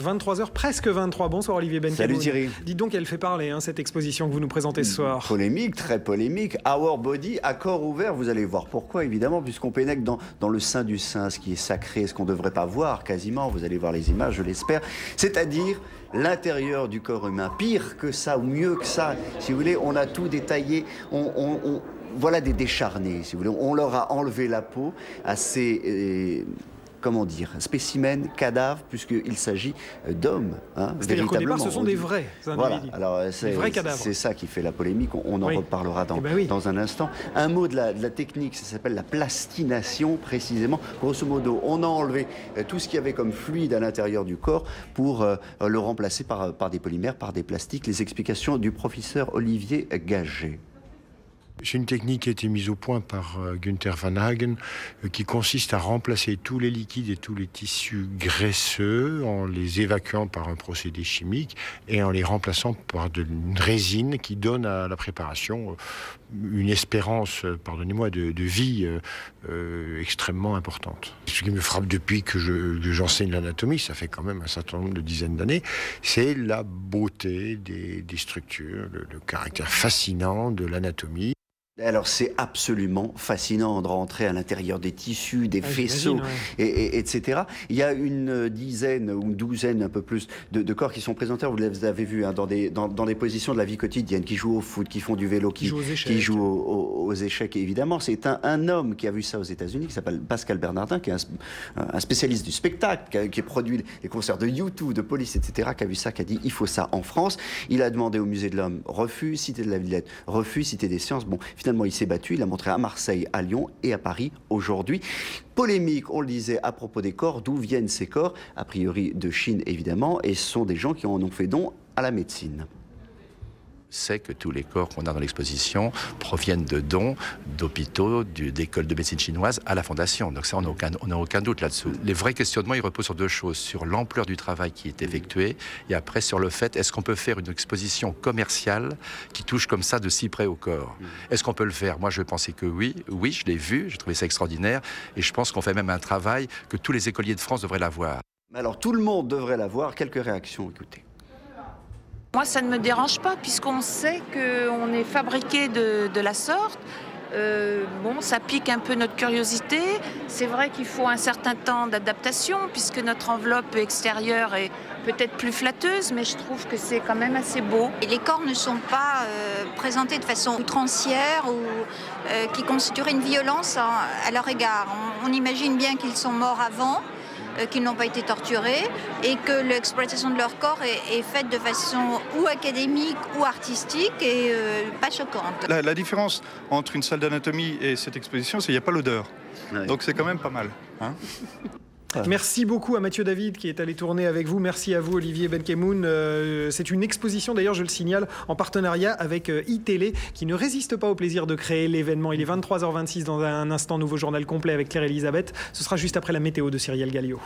23h, presque 23. Bonsoir Olivier Benkemoun. Salut Thierry. Dites donc, elle fait parler, hein, cette exposition que vous nous présentez ce soir. Polémique, très polémique. Our Body, à corps ouvert, vous allez voir pourquoi, évidemment, puisqu'on pénètre dans le sein du sein, ce qui est sacré, ce qu'on ne devrait pas voir quasiment. Vous allez voir les images, je l'espère. C'est-à-dire l'intérieur du corps humain. Pire que ça, ou mieux que ça, si vous voulez, on a tout détaillé. Voilà des décharnés, si vous voulez. On leur a enlevé la peau à ces... comment dire, spécimens, cadavres, puisqu'il s'agit d'hommes. Hein, c'est-à-dire qu'au départ, ce sont des vrais individus. Voilà, alors c'est ça qui fait la polémique, on en reparlera dans un instant. Un mot de la technique, ça s'appelle la plastination, précisément. Grosso modo, on a enlevé tout ce qu'il y avait comme fluide à l'intérieur du corps pour le remplacer par des polymères, par des plastiques. Les explications du professeur Olivier Gaget. C'est une technique qui a été mise au point par Günther Van Hagen qui consiste à remplacer tous les liquides et tous les tissus graisseux en les évacuant par un procédé chimique et en les remplaçant par une résine qui donne à la préparation une espérance, pardonnez-moi, de vie extrêmement importante. Ce qui me frappe depuis que j'enseigne l'anatomie, ça fait quand même un certain nombre de dizaines d'années, c'est la beauté des structures, le caractère fascinant de l'anatomie. Alors c'est absolument fascinant de rentrer à l'intérieur des tissus, des faisceaux, etc. Il y a une dizaine ou une douzaine, un peu plus, de corps qui sont présentés, vous les avez vus, hein, dans des positions de la vie quotidienne, qui jouent au foot, qui font du vélo, qui jouent aux échecs. Et évidemment, c'est un homme qui a vu ça aux États-Unis, qui s'appelle Pascal Bernardin, qui est un spécialiste du spectacle, qui a produit les concerts de U2, de Police, etc., qui a vu ça, qui a dit il faut ça en France. Il a demandé au Musée de l'Homme, refus, Cité de la Villette, refus, Cité des Sciences. Bon, finalement, il s'est battu, il a montré à Marseille, à Lyon et à Paris aujourd'hui. Polémique, on le disait, à propos des corps. D'où viennent ces corps? A priori de Chine, évidemment, et ce sont des gens qui en ont fait don à la médecine. C'est que tous les corps qu'on a dans l'exposition proviennent de dons d'hôpitaux, d'écoles de médecine chinoise à la Fondation. Donc ça, on n'a aucun doute là-dessous. Les vrais questionnements, ils reposent sur deux choses. Sur l'ampleur du travail qui est effectué et après sur le fait, est-ce qu'on peut faire une exposition commerciale qui touche comme ça de si près au corps? Est-ce qu'on peut le faire? Moi, je pensais que oui. Oui, je l'ai vu, j'ai trouvé ça extraordinaire. Et je pense qu'on fait même un travail que tous les écoliers de France devraient l'avoir. Alors, tout le monde devrait l'avoir. Quelques réactions, écoutez. Moi, ça ne me dérange pas, puisqu'on sait qu'on est fabriqué de la sorte. Bon, ça pique un peu notre curiosité. C'est vrai qu'il faut un certain temps d'adaptation, puisque notre enveloppe extérieure est peut-être plus flatteuse, mais je trouve que c'est quand même assez beau. Et les corps ne sont pas présentés de façon outrancière ou qui constituerait une violence à leur égard. On imagine bien qu'ils sont morts avant, qu'ils n'ont pas été torturés et que l'exploitation de leur corps est faite de façon ou académique ou artistique et pas choquante. La différence entre une salle d'anatomie et cette exposition, c'est qu'il n'y a pas l'odeur. Ouais. Donc c'est quand même pas mal. Hein. Merci beaucoup à Mathieu David qui est allé tourner avec vous. Merci à vous Olivier Benkemoun. C'est une exposition d'ailleurs, je le signale, en partenariat avec iTélé qui ne résiste pas au plaisir de créer l'événement. Il est 23h26 dans un instant, nouveau journal complet avec Claire Elisabeth. Ce sera juste après la météo de Cyrielle Gallio.